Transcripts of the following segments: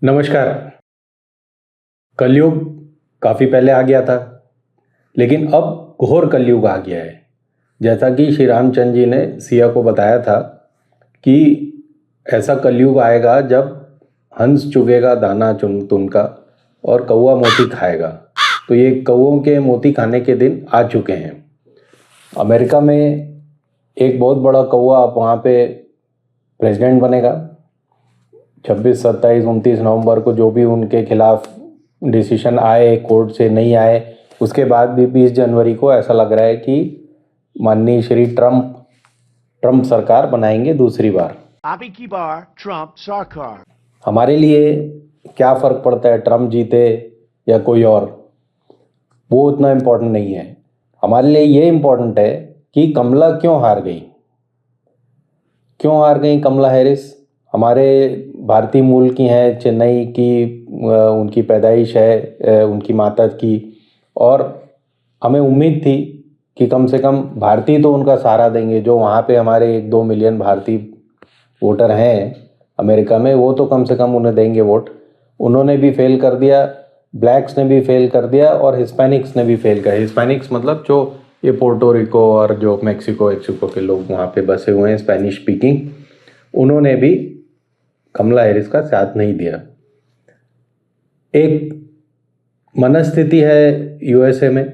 नमस्कार। कलयुग काफ़ी पहले आ गया था, लेकिन अब घोर कलयुग आ गया है। जैसा कि श्री रामचंद्र जी ने सिया को बताया था कि ऐसा कलयुग आएगा जब हंस चुगेगा दाना चुन तुनका और कौवा मोती खाएगा। तो ये कौवों के मोती खाने के दिन आ चुके हैं। अमेरिका में एक बहुत बड़ा कौवा अब वहाँ पे प्रेसिडेंट बनेगा। 26, 27, 29 नवंबर को जो भी उनके खिलाफ डिसीजन आए कोर्ट से नहीं आए, उसके बाद भी 20 जनवरी को ऐसा लग रहा है कि माननीय श्री ट्रंप सरकार बनाएंगे दूसरी बार। अभी की बार ट्रंप सरकार। हमारे लिए क्या फ़र्क पड़ता है ट्रंप जीते या कोई और, वो उतना इम्पोर्टेंट नहीं है। हमारे लिए ये इम्पोर्टेंट है कि कमला क्यों हार गई। कमला हैरिस हमारे भारतीय मूल की हैं, चेन्नई की उनकी पैदाइश है, उनकी माता की। और हमें उम्मीद थी कि कम से कम भारतीय तो उनका सहारा देंगे। जो वहाँ पे हमारे 1-2 मिलियन भारतीय वोटर हैं अमेरिका में, वो तो कम से कम उन्हें देंगे वोट। उन्होंने भी फेल कर दिया, ब्लैक्स ने भी फेल कर दिया और हिस्पैनिक्स ने भी फेल कर। हिस्पैनिक्स मतलब जो ये पोर्टो रिको और जो मैक्सिको के लोग वहाँ पे बसे हुए हैं स्पेनिश स्पीकिंग, उन्होंने भी कमला हैरिस का साथ नहीं दिया। एक मनस्थिति है यूएसए में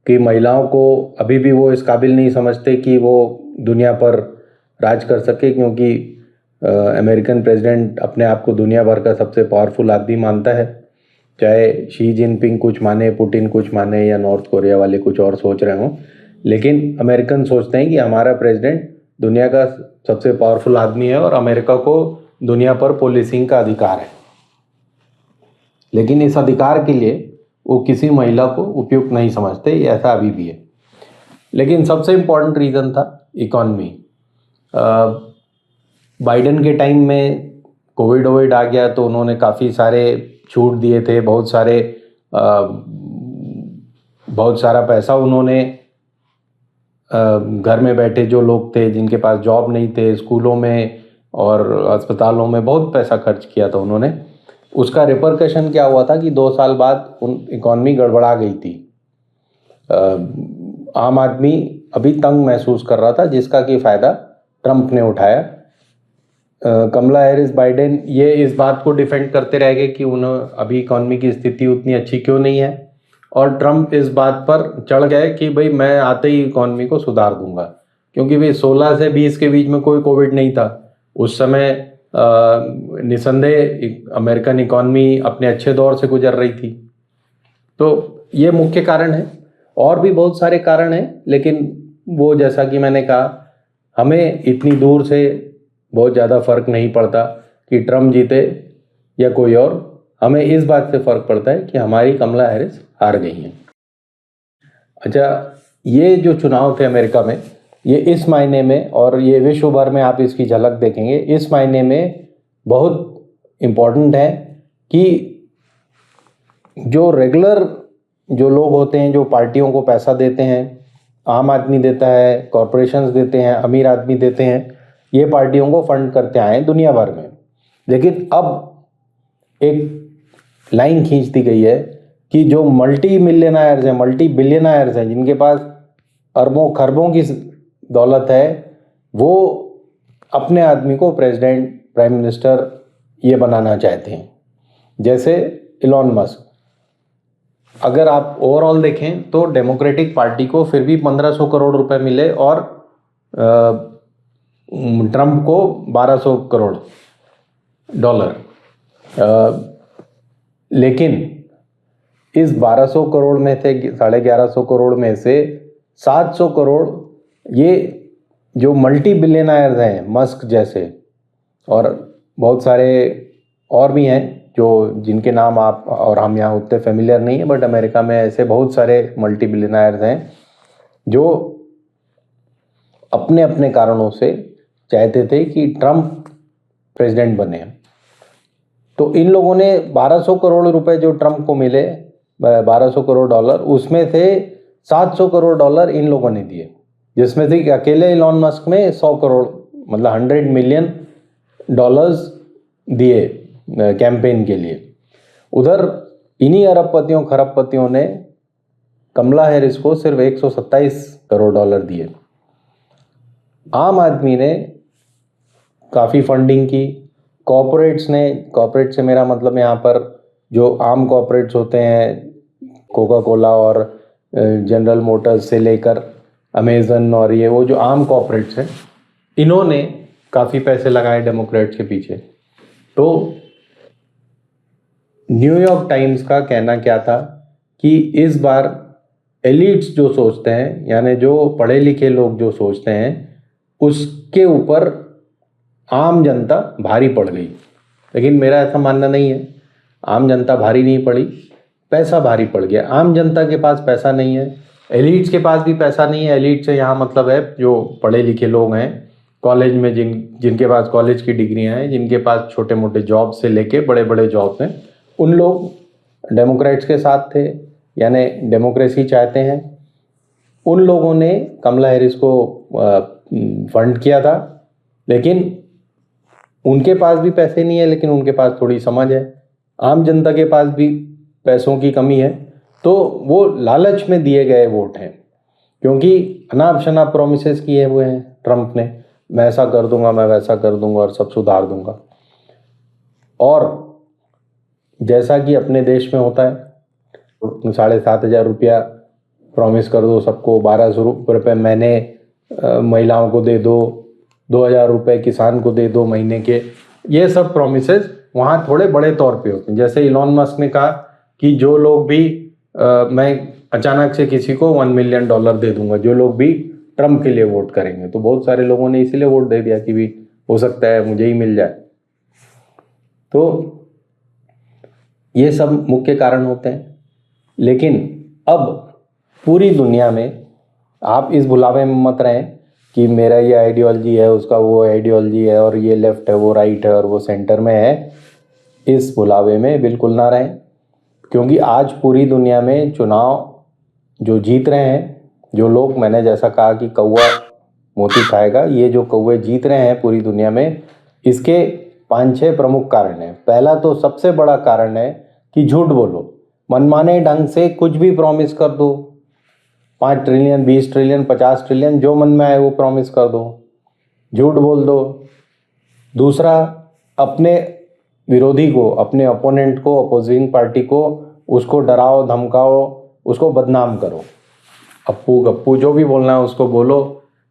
कि महिलाओं को अभी भी वो इस काबिल नहीं समझते कि वो दुनिया पर राज कर सके, क्योंकि अमेरिकन प्रेसिडेंट अपने आप को दुनिया भर का सबसे पावरफुल आदमी मानता है। चाहे शी जिनपिंग कुछ माने, पुतिन कुछ माने या नॉर्थ कोरिया वाले कुछ और सोच रहे हों, लेकिन अमेरिकन सोचते हैं कि हमारा प्रेसिडेंट दुनिया का सबसे पावरफुल आदमी है और अमेरिका को दुनिया पर पॉलिसिंग का अधिकार है। लेकिन इस अधिकार के लिए वो किसी महिला को उपयुक्त नहीं समझते, ऐसा अभी भी है। लेकिन सबसे इम्पोर्टेंट रीज़न था इकॉनमी। बाइडेन के टाइम में कोविड आ गया तो उन्होंने काफ़ी सारे छूट दिए थे, बहुत सारा पैसा उन्होंने घर में बैठे जो लोग थे जिनके पास जॉब नहीं थे, स्कूलों में और अस्पतालों में बहुत पैसा खर्च किया था उन्होंने। उसका रिपरकशन क्या हुआ था कि 2 साल बाद उन इकॉनमी गड़बड़ा गई थी। आम आदमी अभी तंग महसूस कर रहा था, जिसका कि फ़ायदा ट्रंप ने उठाया। कमला हैरिस बाइडेन ये इस बात को डिफेंड करते रह गए कि उन्हें अभी इकॉनमी की स्थिति उतनी अच्छी क्यों नहीं है, और ट्रंप इस बात पर चढ़ गए कि भाई मैं आते ही इकॉनमी को सुधार दूंगा। क्योंकि भाई 16 से 20 के बीच में कोई कोविड नहीं था उस समय। निसंदेह अमेरिकन इकॉनमी अपने अच्छे दौर से गुजर रही थी। तो ये मुख्य कारण है, और भी बहुत सारे कारण हैं, लेकिन वो जैसा कि मैंने कहा, हमें इतनी दूर से बहुत ज़्यादा फर्क नहीं पड़ता कि ट्रंप जीते या कोई और। हमें इस बात से फ़र्क पड़ता है कि हमारी कमला हैरिस हार गई हैं। अच्छा, ये जो चुनाव थे अमेरिका में, ये इस मायने में, और ये विश्व भर में आप इसकी झलक देखेंगे, इस मायने में बहुत इम्पोर्टेंट है कि जो रेगुलर जो लोग होते हैं, जो पार्टियों को पैसा देते हैं, आम आदमी देता है, कॉरपोरेशंस देते हैं, अमीर आदमी देते हैं, ये पार्टियों को फंड करते आए हैं दुनिया भर में। लेकिन अब एक लाइन खींच दी गई है कि जो मल्टी बिलियनायर्स हैं, जिनके पास अरबों खरबों की दौलत है, वो अपने आदमी को प्रेसिडेंट, प्राइम मिनिस्टर ये बनाना चाहते हैं। जैसे इलॉन मस्क, अगर आप ओवरऑल देखें तो डेमोक्रेटिक पार्टी को फिर भी 1500 करोड़ रुपए मिले और ट्रंप को 1200 करोड़ डॉलर। लेकिन इस 1200 करोड़ में से 1150 करोड़ में से 700 करोड़ ये जो मल्टी बिलियनायर्स हैं, मस्क जैसे, और बहुत सारे और भी हैं जो जिनके नाम आप और हम यहाँ उतने फेमिलियर नहीं है, बट अमेरिका में ऐसे बहुत सारे मल्टी बिलियनायर्स हैं जो अपने अपने कारणों से चाहते थे कि ट्रंप प्रेसिडेंट बने। तो इन लोगों ने 1200 करोड़ रुपए जो ट्रंप को मिले, 1200 करोड़ डॉलर, उसमें से 700 करोड़ डॉलर इन लोगों ने दिए, जिसमें से अकेले इलॉन मस्क में 100 करोड़ मतलब $100 मिलियन दिए कैंपेन के लिए। उधर इन्हीं अरबपतियों खरबपतियों ने कमला हैरिस को सिर्फ 127 करोड़ डॉलर दिए। आम आदमी ने काफ़ी फंडिंग की, कॉरपोरेट्स ने, कॉरपोरेट से मेरा मतलब यहाँ पर जो आम कॉरपोरेट्स होते हैं, कोका कोला और जनरल मोटर्स से लेकर अमेज़न और ये वो जो आम कॉरपोरेट्स हैं, इन्होंने काफ़ी पैसे लगाए डेमोक्रेट्स के पीछे। तो न्यूयॉर्क टाइम्स का कहना क्या था कि इस बार एलिट्स जो सोचते हैं, यानी जो पढ़े लिखे लोग जो सोचते हैं, उसके ऊपर आम जनता भारी पड़ गई। लेकिन मेरा ऐसा मानना नहीं है, आम जनता भारी नहीं पड़ी, पैसा भारी पड़ गया। आम जनता के पास पैसा नहीं है, एलिट्स के पास भी पैसा नहीं है। एलिट से यहाँ मतलब है जो पढ़े लिखे लोग हैं, कॉलेज में जिनके पास कॉलेज की डिग्रियाँ हैं, जिनके पास छोटे मोटे जॉब से लेके बड़े बड़े जॉब्स हैं, उन लोग डेमोक्रेट्स के साथ थे, यानी डेमोक्रेसी चाहते हैं। उन लोगों ने कमला हैरिस को फंड किया था, लेकिन उनके पास भी पैसे नहीं है, लेकिन उनके पास थोड़ी समझ है। आम जनता के पास भी पैसों की कमी है, तो वो लालच में दिए गए वोट हैं, क्योंकि अनाप शनाप प्रोमिसेस किए हुए हैं ट्रंप ने, मैं ऐसा कर दूंगा, मैं वैसा कर दूंगा और सब सुधार दूंगा। और जैसा कि अपने देश में होता है, 7,500 रुपया प्रॉमिस कर दो सबको, 1200 रुपये महीने महिलाओं को दे दो, 2,000 रुपये किसान को दे दो महीने के। ये सब प्रॉमिसेस वहाँ थोड़े बड़े तौर पे होते हैं। जैसे इलॉन मस्क ने कहा कि जो लोग भी मैं अचानक से किसी को $1 मिलियन दे दूंगा, जो लोग भी ट्रंप के लिए वोट करेंगे। तो बहुत सारे लोगों ने इसीलिए वोट दे दिया कि भी हो सकता है मुझे ही मिल जाए। तो ये सब मुख्य कारण होते हैं। लेकिन अब पूरी दुनिया में आप इस भुलावे में मत रहें कि मेरा ये आइडियोलॉजी है, उसका वो आइडियोलॉजी है, और ये लेफ्ट है, वो राइट है, और वो सेंटर में है। इस भुलावे में बिल्कुल ना रहें, क्योंकि आज पूरी दुनिया में चुनाव जो जीत रहे हैं, जो लोग, मैंने जैसा कहा कि कौवा मोती खाएगा, ये जो कौवे जीत रहे हैं पूरी दुनिया में, इसके 5-6 प्रमुख कारण हैं। पहला तो सबसे बड़ा कारण है कि झूठ बोलो, मनमाने ढंग से कुछ भी प्रॉमिस कर दो, 5 ट्रिलियन, 20 ट्रिलियन, 50 ट्रिलियन, जो मन में आए वो प्रॉमिस कर दो, झूठ बोल दो। दूसरा, अपने विरोधी को, अपने ओपोनेंट को, अपोजिंग पार्टी को, उसको डराओ धमकाओ, उसको बदनाम करो। अप्पू गप्पू जो भी बोलना है उसको बोलो,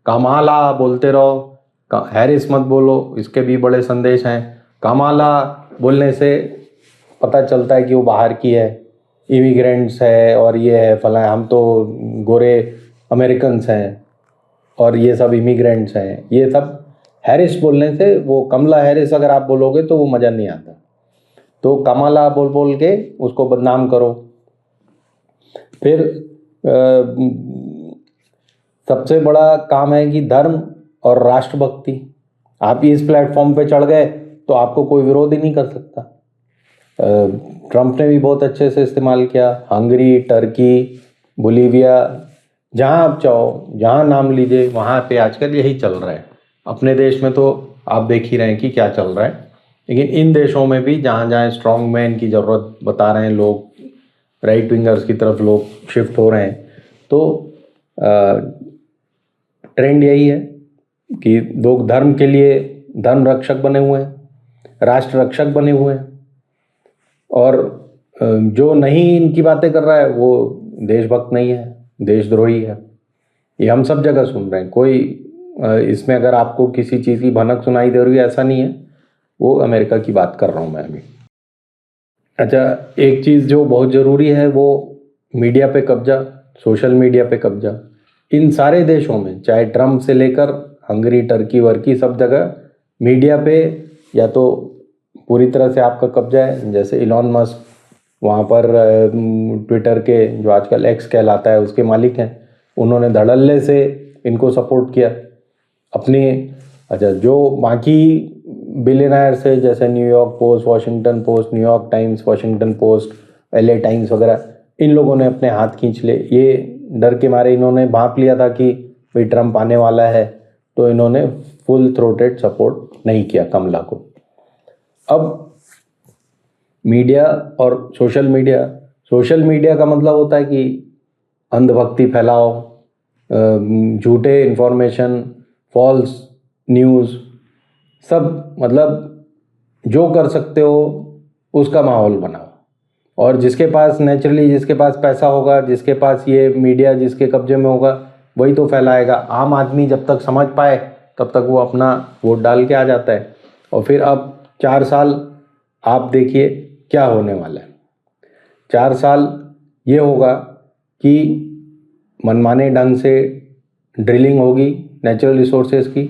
कमाला बोलते रहो, हैरिस मत बोलो, इसके भी बड़े संदेश हैं। कमाला बोलने से पता चलता है कि वो बाहर की है, इमिग्रेंट्स है और ये है फला, हम तो गोरे अमेरिकन्स हैं और ये सब इमिग्रेंट्स हैं। ये सब हैरिस बोलने से, वो कमला हैरिस अगर आप बोलोगे तो वो मज़ा नहीं आता। तो कमाला बोल बोल के उसको बदनाम करो। फिर सबसे बड़ा काम है कि धर्म और राष्ट्रभक्ति। आप इस प्लेटफॉर्म पे चढ़ गए तो आपको कोई विरोध ही नहीं कर सकता। ट्रंप ने भी बहुत अच्छे से इस्तेमाल किया। हंगरी, टर्की, बोलीविया, जहाँ आप चाहो, जहाँ नाम लीजिए, वहाँ पे आजकल यही चल रहा है। अपने देश में तो आप देख ही रहे हैं कि क्या चल रहा है, लेकिन इन देशों में भी जहाँ जहाँ स्ट्रॉन्ग मैन की ज़रूरत बता रहे हैं लोग, राइट विंगर्स की तरफ लोग शिफ्ट हो रहे हैं, तो ट्रेंड यही है कि लोग धर्म के लिए धर्म रक्षक बने हुए हैं, राष्ट्र रक्षक बने हुए हैं, और जो नहीं इनकी बातें कर रहा है वो देशभक्त नहीं है, देशद्रोही है। ये हम सब जगह सुन रहे हैं। कोई इसमें अगर आपको किसी चीज़ की भनक सुनाई दे रही है, ऐसा नहीं है, वो अमेरिका की बात कर रहा हूँ मैं अभी। अच्छा, एक चीज़ जो बहुत ज़रूरी है वो मीडिया पे कब्जा, सोशल मीडिया पे कब्जा। इन सारे देशों में, चाहे ट्रंप से लेकर हंगरी, टर्की वर्की, सब जगह मीडिया पे या तो पूरी तरह से आपका कब्जा है। जैसे इलॉन मस्क वहाँ पर ट्विटर के, जो आजकल एक्स कहलाता है, उसके मालिक हैं, उन्होंने धड़ल्ले से इनको सपोर्ट किया अपने। अच्छा, जो बाकी बिलियनर्स है, जैसे New York post, Washington post, New York times, Washington post, LA times वगैरह, इन लोगों ने अपने हाथ खींच ले। ये डर के मारे इन्होंने भांप लिया था कि भाई ट्रंप आने वाला है, तो इन्होंने फुल थ्रोटेड सपोर्ट नहीं किया कमला को। अब मीडिया और सोशल मीडिया का मतलब होता है कि अंधभक्ति फैलाओ, झूठे इन्फॉर्मेशन, फॉल्स न्यूज़, सब मतलब जो कर सकते हो उसका माहौल बनाओ। और जिसके पास जिसके पास पैसा होगा, जिसके पास ये मीडिया जिसके कब्जे में होगा, वही तो फैलाएगा। आम आदमी जब तक समझ पाए तब तक वो अपना वोट डाल के आ जाता है। और फिर अब 4 साल आप देखिए क्या होने वाला है। 4 साल ये होगा कि मनमाने ढंग से ड्रिलिंग होगी नेचुरल रिसोर्सेज की,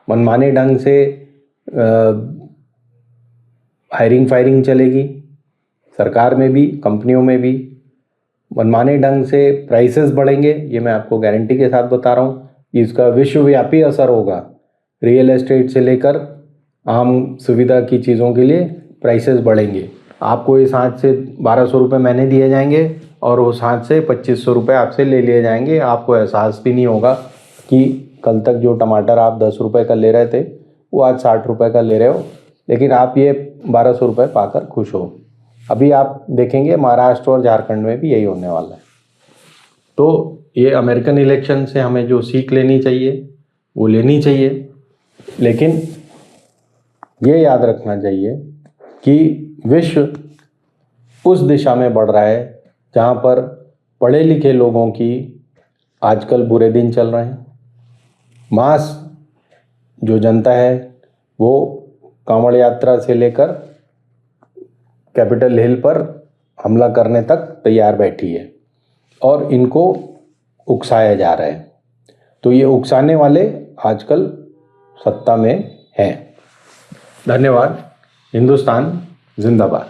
मनमाने ढंग से हायरिंग फायरिंग चलेगी, सरकार में भी कंपनियों में भी मनमाने ढंग से प्राइसेस बढ़ेंगे। ये मैं आपको गारंटी के साथ बता रहा हूँ। इसका विश्वव्यापी असर होगा। रियल एस्टेट से लेकर आम सुविधा की चीज़ों के लिए प्राइसेस बढ़ेंगे। आपको इस हाथ से 1200 रुपये महीने दिए जाएंगे और उस हाथ से 2500 रुपये आपसे ले लिए जाएंगे। आपको एहसास भी नहीं होगा कि कल तक जो टमाटर आप 10 रुपये का ले रहे थे वो आज 60 रुपये का ले रहे हो, लेकिन आप ये 1200 रुपये पाकर खुश हो। अभी आप देखेंगे महाराष्ट्र और झारखंड में भी यही होने वाला है। तो ये अमेरिकन इलेक्शन से हमें जो सीख लेनी चाहिए वो लेनी चाहिए, लेकिन ये याद रखना चाहिए कि विश्व उस दिशा में बढ़ रहा है जहाँ पर पढ़े लिखे लोगों की आजकल बुरे दिन चल रहे हैं। मास जो जनता है वो कांवड़ यात्रा से लेकर कैपिटल हिल पर हमला करने तक तैयार बैठी है और इनको उकसाया जा रहा है। तो ये उकसाने वाले आजकल सत्ता में हैं। धन्यवाद। हिंदुस्तान जिंदाबाद।